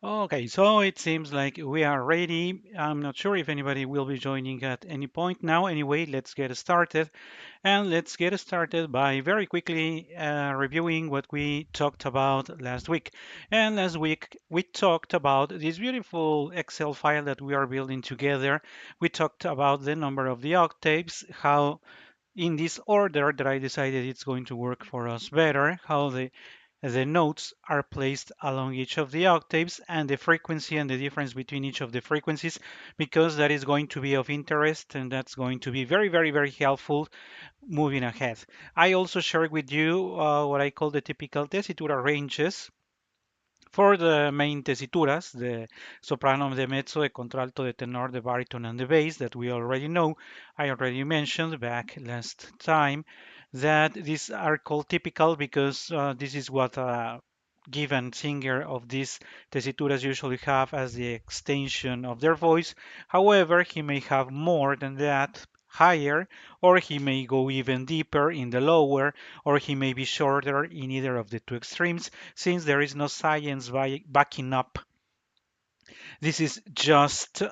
Okay, so it seems like we are ready. I'm not sure if anybody will be joining at any point now. Anyway, let's get started. And let's get started by very quickly reviewing what we talked about last week. And last week, we talked about this beautiful Excel file that we are building together. We talked about the number of the octaves, how in this order that I decided it's going to work for us better, how the notes are placed along each of the octaves and the frequency and the difference between each of the frequencies, because that is going to be of interest and that's going to be very, very, very helpful moving ahead. I also shared with you what I call the typical tessitura ranges for the main tessituras, the soprano, the mezzo, the contralto, the tenor, the baritone, and the bass that we already know. I already mentioned back last time that these are called typical because this is what a given singer of these tessituras usually have as the extension of their voice. However, he may have more than that, higher, or he may go even deeper in the lower, or he may be shorter in either of the two extremes, since there is no science backing up. This is just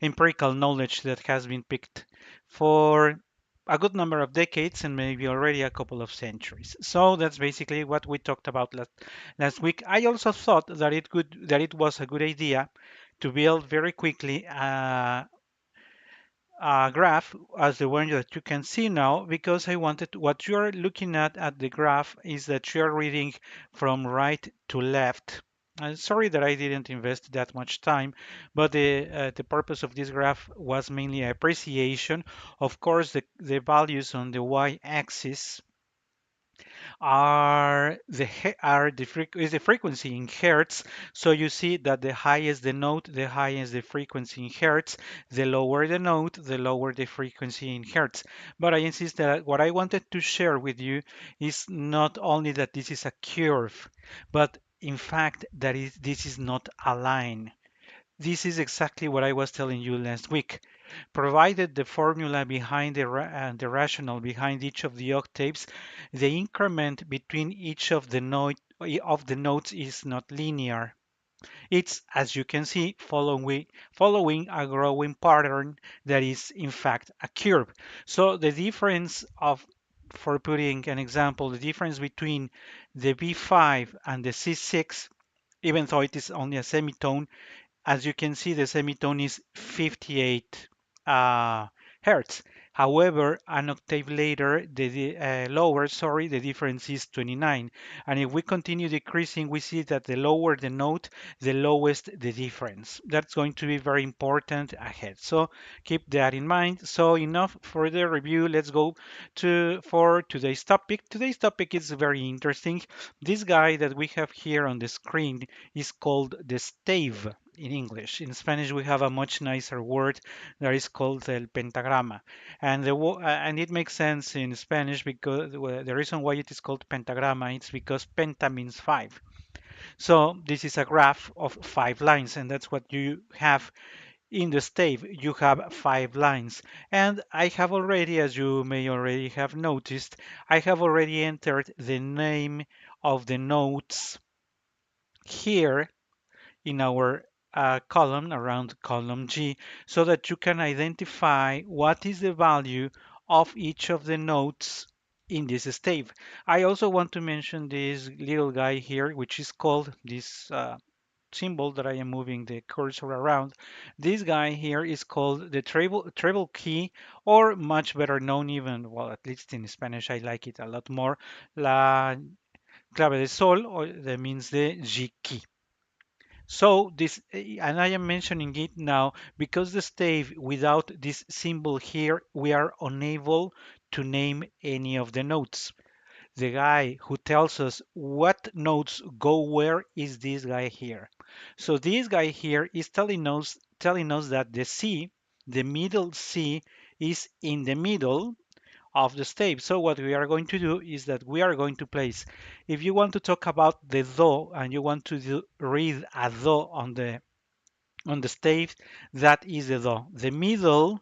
empirical knowledge that has been picked for a good number of decades and maybe already a couple of centuries. So that's basically what we talked about last week. I also thought that it was a good idea to build very quickly a graph as the one that you can see now, because I wanted what you're looking at the graph is that you're reading from right to left. Sorry that I didn't invest that much time, but the purpose of this graph was mainly appreciation. Of course, the values on the y-axis is the frequency in hertz. So you see that the higher the note, the higher the frequency in hertz. The lower the note, the lower the frequency in hertz. But I insist that what I wanted to share with you is not only that this is a curve, but in fact this is not a line. This is exactly what I was telling you last week. Provided the formula behind the rationale behind each of the octaves, the increment between each of the notes is not linear. It's, as you can see, following a growing pattern that is in fact a curve. So the difference of, for putting an example, the difference between the B5 and the C6, even though it is only a semitone, as you can see, the semitone is 58 uh, hertz. However, an octave later, the difference is 29. And if we continue decreasing, we see that the lower the note, the lowest the difference. That's going to be very important ahead. So keep that in mind. So enough for the review. Let's go for today's topic. Today's topic is very interesting. This guy that we have here on the screen is called the stave in English. In Spanish, we have a much nicer word that is called el pentagrama, and it makes sense in Spanish because the reason why it is called pentagrama is because penta means five. So this is a graph of 5 lines, and that's what you have in the stave. You have 5 lines, and I have already, as you may already have noticed, I have already entered the name of the notes here in our column around column G, so that you can identify what is the value of each of the notes in this stave. I also want to mention this little guy here, which is called this symbol that I am moving the cursor around. This guy here is called the treble key, or much better known even, well, at least in Spanish, I like it a lot more, la clave de sol, or that means the G key. So this, and I am mentioning it now because the stave without this symbol here, we are unable to name any of the notes. The guy who tells us what notes go where is this guy here. So this guy here is telling us that the C, the middle C, is in the middle of the stave. So what we are going to do is that we are going to place, if you want to talk about the do and you want to read a do on the stave, that is the do. The middle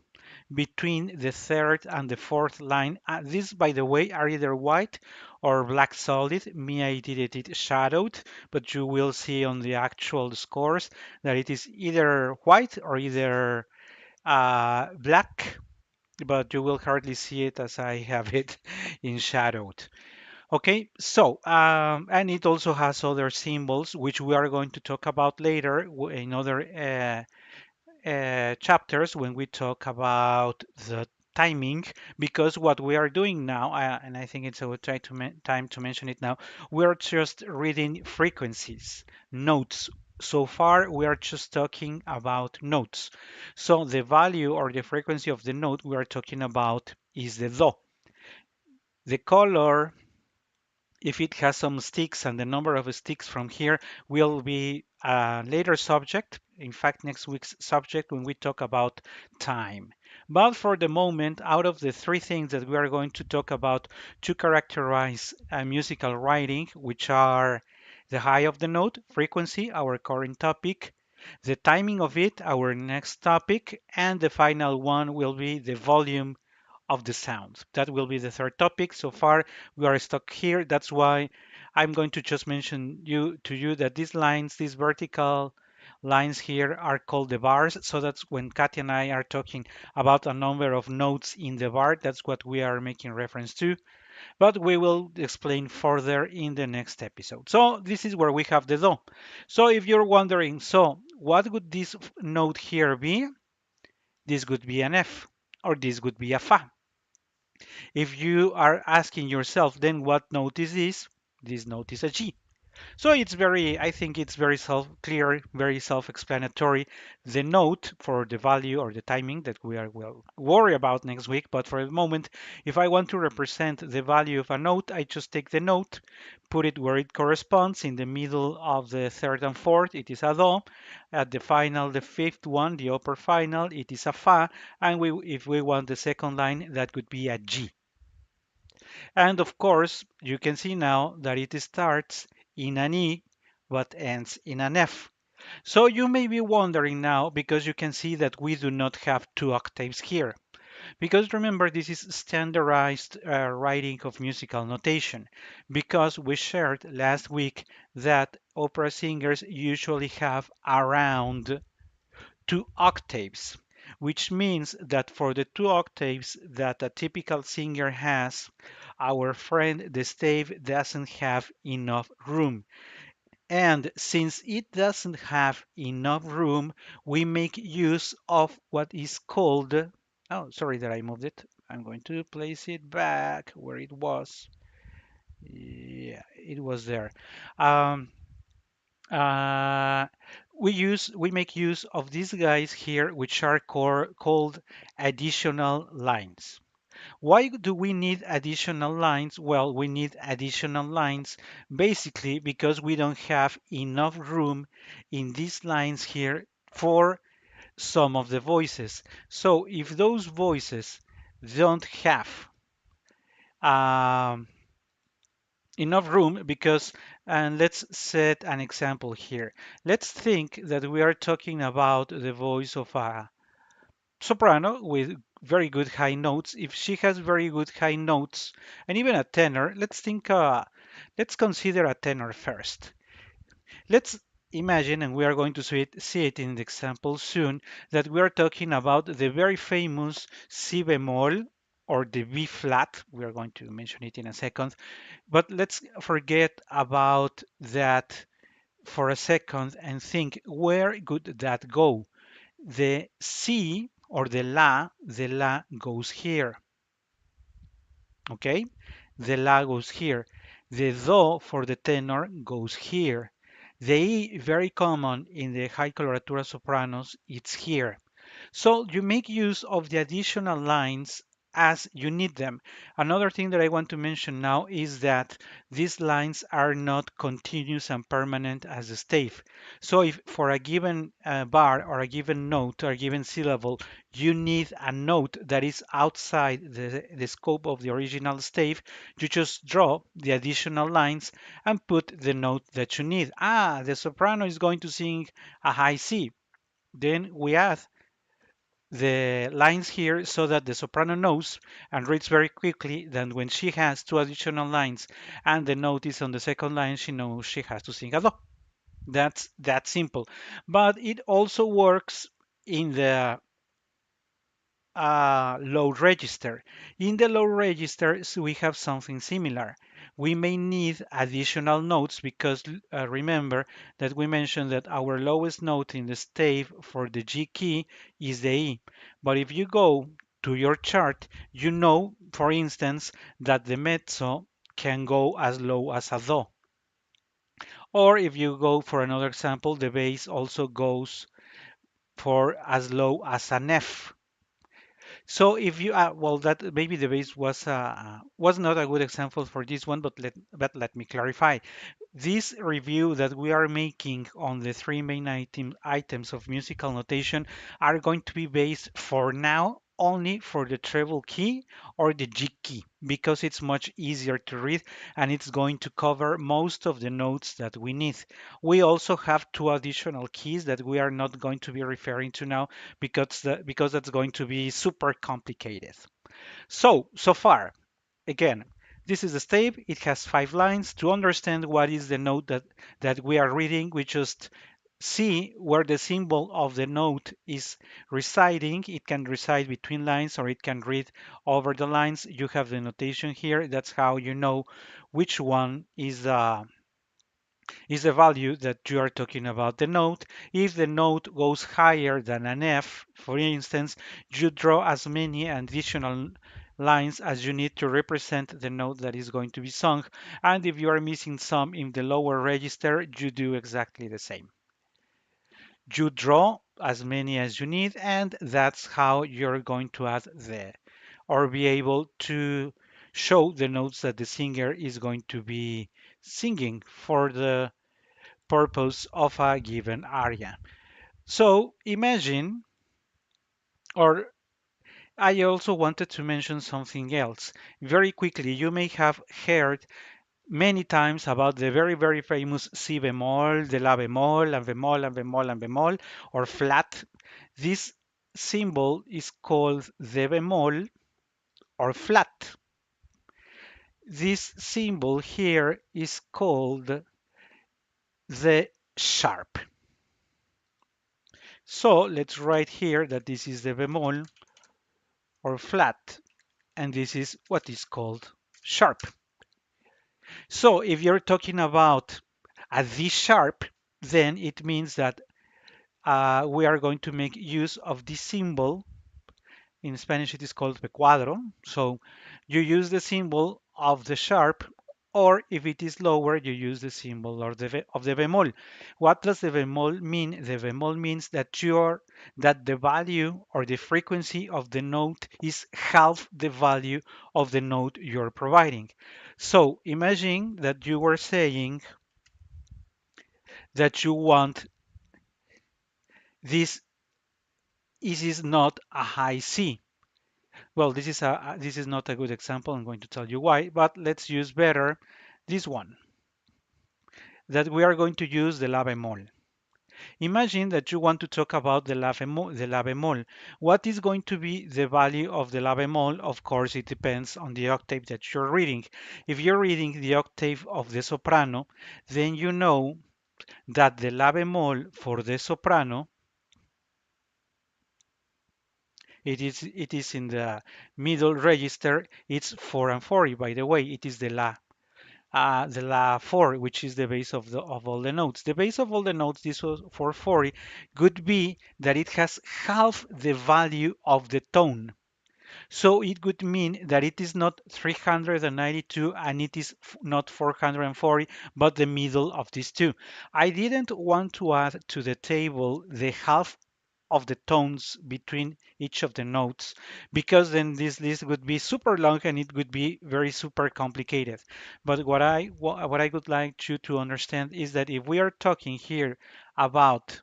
between the third and the fourth line. These, by the way, are either white or black solid. Me, I did it shadowed, but you will see on the actual scores that it is either white or either black, but you will hardly see it as I have it in shadowed. Okay, so and it also has other symbols which we are going to talk about later in other chapters when we talk about the timing, because what we are doing now, and I think it's a good time to mention it now, we're just reading frequencies, notes. So far, we are just talking about notes. So the value or the frequency of the note we are talking about is the do. The color, if it has some sticks, and the number of sticks from here will be a later subject, in fact next week's subject when we talk about time. But for the moment, out of the three things that we are going to talk about to characterize musical writing, which are the high of the note, frequency, our current topic, the timing of it, our next topic, and the final one will be the volume of the sound. That will be the third topic. So far, we are stuck here. That's why I'm going to just mention to you that these lines, these vertical lines here are called the bars. So that's when Katia and I are talking about a number of notes in the bar. That's what we are making reference to. But we will explain further in the next episode. So this is where we have the do. So if you're wondering, so what would this note here be? This would be an F, or this would be a fa. If you are asking yourself, then what note is this? This note is a G. So it's very, I think it's very clear, very self-explanatory. The note for the value or the timing that we will worry about next week. But for the moment, if I want to represent the value of a note, I just take the note, put it where it corresponds in the middle of the third and fourth. It is a do. At the final, the fifth one, the upper final, it is a fa. And if we want the second line, that could be a G. And of course, you can see now that it starts in an E but ends in an F. So you may be wondering now, because you can see that we do not have two octaves here. Because remember, this is standardized writing of musical notation. Because we shared last week that opera singers usually have around two octaves, which means that for the two octaves that a typical singer has, our friend the stave doesn't have enough room. And since it doesn't have enough room, we make use of what is called, oh, sorry that I moved it. I'm going to place it back where it was. Yeah, it was there. Um, uh, we make use of these guys here, which are called additional lines. Why do we need additional lines? Well, we need additional lines basically because we don't have enough room in these lines here for some of the voices. So if those voices don't have um, enough room, because, and let's set an example here. Let's think that we are talking about the voice of a soprano with very good high notes. If she has very good high notes, and even a tenor, let's consider a tenor first. Let's imagine, and we are going to see it in the example soon, that we are talking about the very famous Si bemol or the B flat. We are going to mention it in a second, but let's forget about that for a second and think, where could that go? The C or the la goes here, okay? The la goes here. The do for the tenor goes here. The E, very common in the high coloratura sopranos, it's here. So you make use of the additional lines as you need them. Another thing that I want to mention now is that these lines are not continuous and permanent as a stave. So if for a given bar or a given note or a given syllable, you need a note that is outside the scope of the original stave, you just draw the additional lines and put the note that you need. The soprano is going to sing a high C. Then we add the lines here so that the soprano knows and reads very quickly that when she has two additional lines and the note is on the second line, she knows she has to sing a do. That's that simple. But it also works in the low register. In the low register, so we have something similar. We may need additional notes because remember that we mentioned that our lowest note in the stave for the G key is the E. But if you go to your chart, you know, for instance, that the mezzo can go as low as a do. Or if you go for another example, the bass also goes for as low as an F. So if you well, that maybe the bass was not a good example for this one, but let me clarify. This review that we are making on the three main items of musical notation are going to be based for now only for the treble key or the G key because it's much easier to read and it's going to cover most of the notes that we need. We also have two additional keys that we are not going to be referring to now because that's going to be super complicated. So far, again, this is the stave. It has 5 lines. To understand what is the note that we are reading, we just see where the symbol of the note is residing. It can reside between lines or it can read over the lines. You have the notation here. That's how you know which one is the value that you are talking about the note. If the note goes higher than an F, for instance, you draw as many additional lines as you need to represent the note that is going to be sung. And if you are missing some in the lower register, you do exactly the same. You draw as many as you need, and that's how you're going to add the or be able to show the notes that the singer is going to be singing for the purpose of a given area. So imagine, or I also wanted to mention something else. Very quickly, you may have heard many times about the very, very famous si bemol, the la bemol, and bemol, and bemol, and bemol, or flat. This symbol is called the bemol or flat. This symbol here is called the sharp. So let's write here that this is the bemol or flat, and this is what is called sharp. So if you're talking about a D sharp, then it means that we are going to make use of this symbol. In Spanish, it is called cuadro. So you use the symbol of the sharp, or if it is lower, you use the symbol of the bemol. What does the bemol mean? The bemol means that the value or the frequency of the note is half the value of the note you're providing. So imagine that you were saying that you want this is not a high C. Well, this is not a good example. I'm going to tell you why, but let's use better this one, that we are going to use the la bemol. Imagine that you want to talk about the la bemol. What is going to be the value of the la bemol? Of course, it depends on the octave that you're reading. If you're reading the octave of the soprano, then you know that the la bemol for the soprano, it is in the middle register. It's 4 and 40. By the way, it is the La 4, which is the base of all the notes. The base of all the notes, this was 440, could be that it has half the value of the tone. So it would mean that it is not 392 and it is not 440, but the middle of these two. I didn't want to add to the table the half of the tones between each of the notes because then this list would be super long and it would be very super complicated. But what I would like you to understand is that if we are talking here about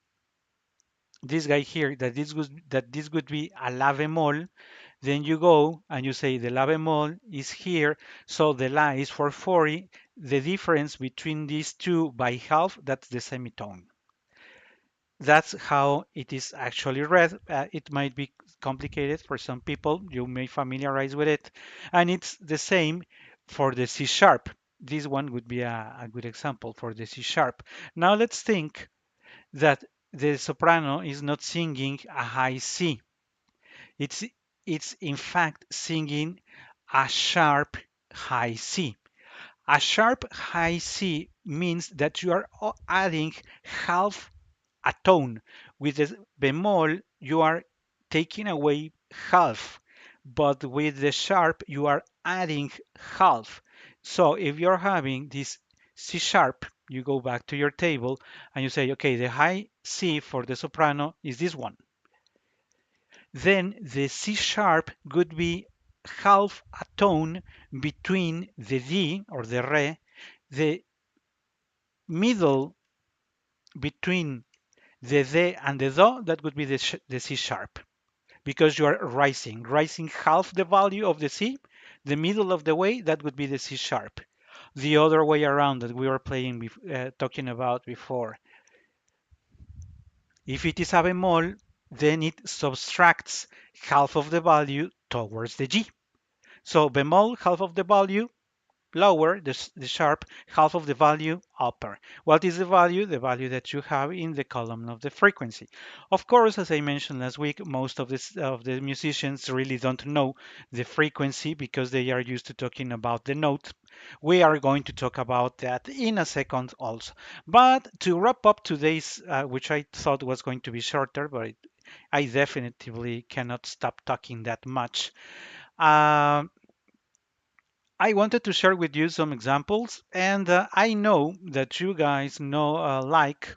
this guy here, that this would be a la bemol, then you go and you say the la bemol is here, so the la is 440. The difference between these two by half, that's the semitone. that's how it is actually read. It might be complicated for some people. You may familiarize with it. And it's the same for the C sharp. This one would be a good example for the C sharp. Now let's think that the soprano is not singing a high C. It's it's in fact singing a sharp high C. A sharp high C means that you are adding half a tone. With the bemol, you are taking away half, but with the sharp, you are adding half. So if you're having this C sharp, you go back to your table and you say, okay, the high C for the soprano is this one. Then the C sharp could be half a tone between the D or the Re, the middle between the D and the Do, that would be the C sharp, because you are rising half the value of the C, the middle of the way, that would be the C sharp. The other way around that we were talking about before. If it is a bemol, then it subtracts half of the value towards the G. So bemol, half of the value, lower, the sharp, half of the value, upper. What is the value? The value that you have in the column of the frequency. Of course, as I mentioned last week, most of the musicians really don't know the frequency because they are used to talking about the note. We are going to talk about that in a second also. But to wrap up today's, which I thought was going to be shorter, but I definitely cannot stop talking that much. Um, I wanted to share with you some examples, and I know that you guys know like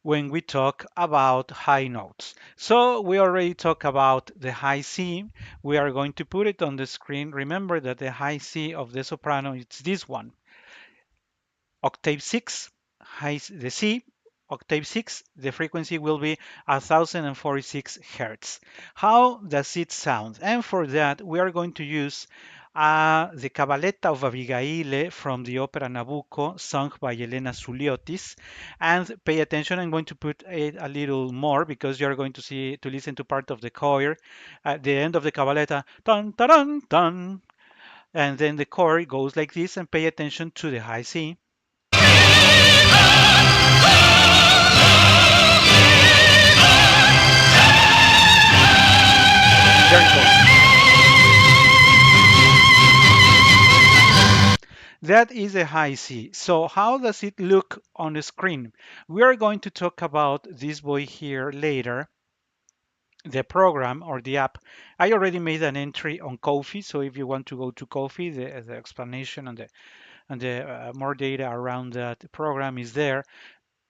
when we talk about high notes. So we already talked about the high C. We are going to put it on the screen. Remember that the high C of the soprano is this one. Octave 6, the C, octave 6, the frequency will be 1046 hertz. How does it sound? And for that, we are going to use the Cabaletta of Abigail from the opera Nabucco, sung by Elena Suliotis. And pay attention, I'm going to put it a little more because you're going to listen to part of the choir. At the end of the Cabaletta, dun, dun, dun, dun, and then the chord goes like this, and pay attention to the high C. There it goes. That is a high C. So how does it look on the screen? We are going to talk about this boy here later, the program or the app. I already made an entry on Kofi, so if you want to go to Kofi, the explanation and the more data around that program is there,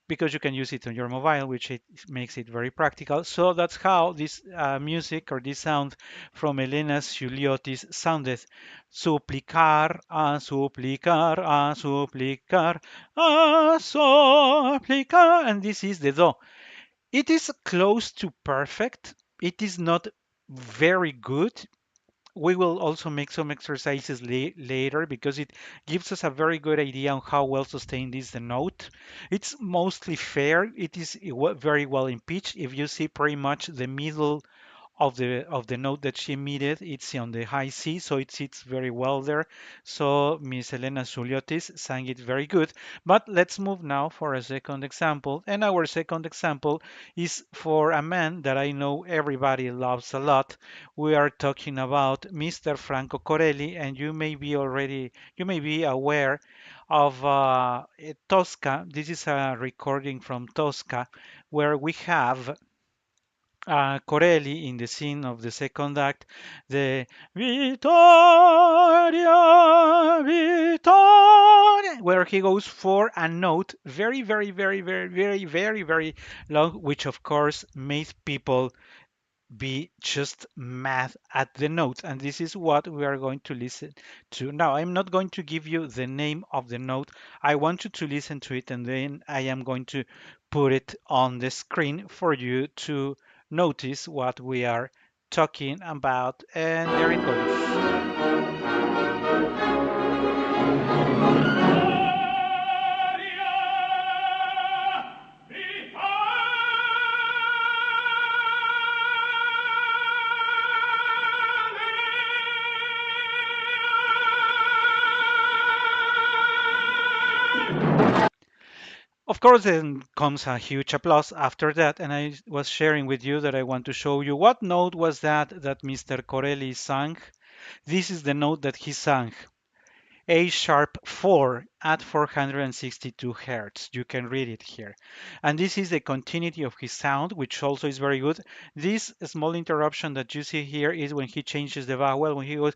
because you can use it on your mobile, which it makes it very practical. So that's how this music or this sound from Elena Suliotis sounded. Suplicar, a suplicar, a suplicar, a suplicar, and this is the do. It is close to perfect. It is not very good. We will also make some exercises later because it gives us a very good idea on how well sustained is the note. It's mostly fair. It is very well in pitch. If you see pretty much the middle of the note that she emitted, it's on the high C, so it sits very well there. So Miss Elena Suliotis sang it very good. But let's move now for a second example. And our second example is for a man that I know everybody loves a lot. We are talking about Mr. Franco Corelli, and you may be aware of Tosca. This is a recording from Tosca where we have Corelli in the scene of the second act, the Vittoria, Vittoria, where he goes for a note very long, which of course made people be just mad at the notes. And this is what we are going to listen to. Now, I'm not going to give you the name of the note. I want you to listen to it, and then I am going to put it on the screen for you to notice what we are talking about. And there it goes. Of course, then comes a huge applause after that, and I was sharing with you that I want to show you what note was that Mr. Corelli sang. This is the note that he sang. A sharp 4 at 462 hertz. You can read it here. And this is the continuity of his sound, which also is very good. This small interruption that you see here is when he changes the vowel, when he goes,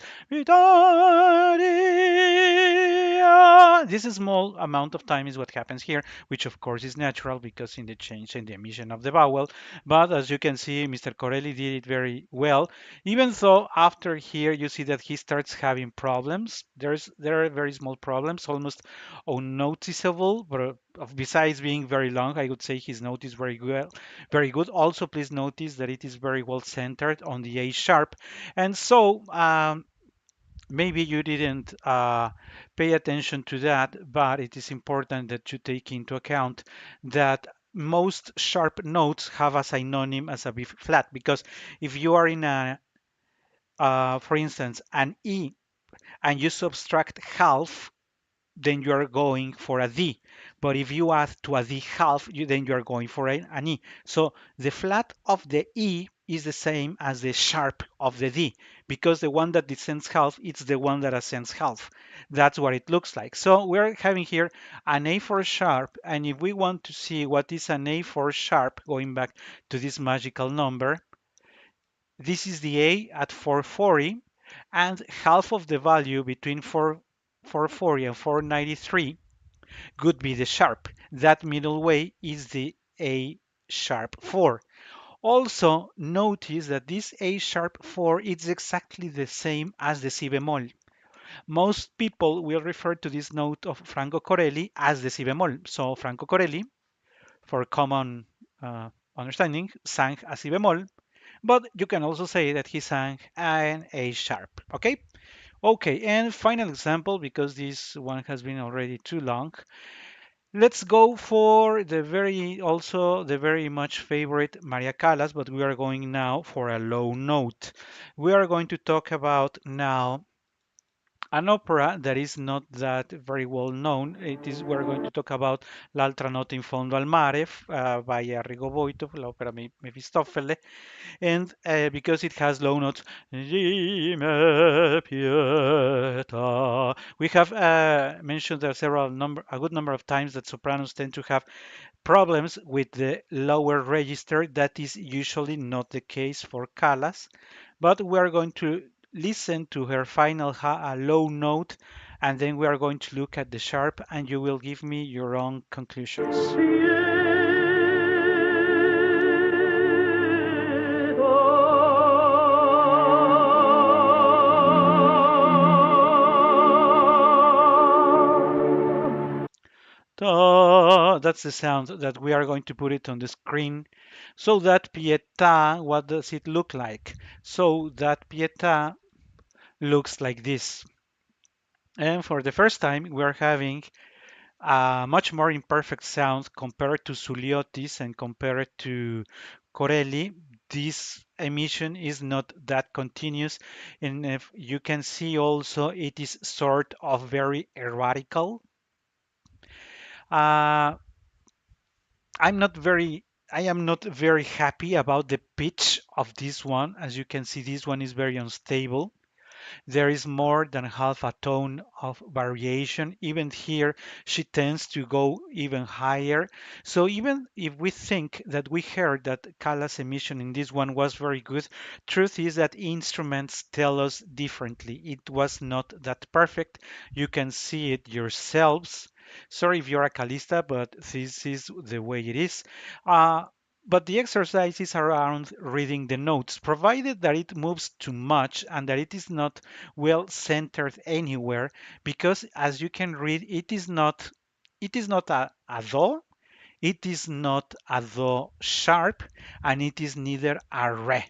this small amount of time is what happens here, which of course is natural because in the change in the emission of the vowel. But as you can see, Mr. Corelli did it very well. Even though after here you see that he starts having problems. There are very small problems, almost unnoticeable, but besides being very long, I would say his note is very well, very good. Also, please notice that it is very well centered on the A sharp, and so maybe you didn't pay attention to that, but it is important that you take into account that most sharp notes have a synonym as a B flat, because if you are in a for instance, an E, and you subtract half, then you are going for a D. But if you add to a D half, then you are going for an E. So the flat of the E is the same as the sharp of the D, because the one that descends half, it's the one that ascends half. That's what it looks like. So we're having here an A4 sharp, and if we want to see what is an A4 sharp, going back to this magical number, this is the A at 440, and half of the value between 440 and 493 could be the sharp. That middle way is the A sharp 4. Also, notice that this A sharp 4 is exactly the same as the Si bemol. Most people will refer to this note of Franco Corelli as the Si bemol. So Franco Corelli, for common understanding, sang a Si bemol, but you can also say that he sang an A sharp. Okay. Okay, and final example, because this one has been already too long. Let's go for the very much favorite Maria Callas, but we are going now for a low note. We are going to talk about now an opera that is not that very well known. We're going to talk about L'altra notte in fondo al mare by Arrigo Boito, l'opera Mefistofele, and because it has low notes, we have mentioned there a good number of times that sopranos tend to have problems with the lower register. That is usually not the case for Callas, but we are going to listen to her final low note, and then we are going to look at the sharp, and you will give me your own conclusions. That's the sound that we are going to put it on the screen. So that pietà, what does it look like? So that pietà looks like this. And for the first time, we are having a much more imperfect sound compared to Suliotis and compared to Corelli. This emission is not that continuous, and if you can see also it is sort of very erratical. Uh, I am not very happy about the pitch of this one. As you can see, this one is very unstable. There is more than half a tone of variation. Even here, she tends to go even higher. So even if we think that we heard that Callas' emission in this one was very good, truth is that instruments tell us differently. It was not that perfect. You can see it yourselves. Sorry if you're a Calista, but this is the way it is. Uh, but the exercise is around reading the notes, provided that it moves too much and that it is not well centered anywhere, because as you can read, it is not a do, it is not a do sharp, and it is neither a re.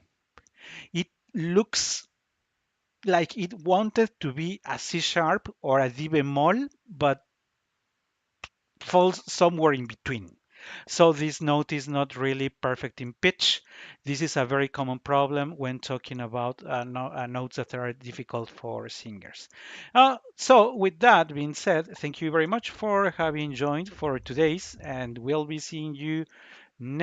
It looks like it wanted to be a C sharp or a D bemol, but falls somewhere in between. So this note is not really perfect in pitch. This is a very common problem when talking about notes that are difficult for singers. So with that being said, thank you very much for having joined for today's, and we'll be seeing you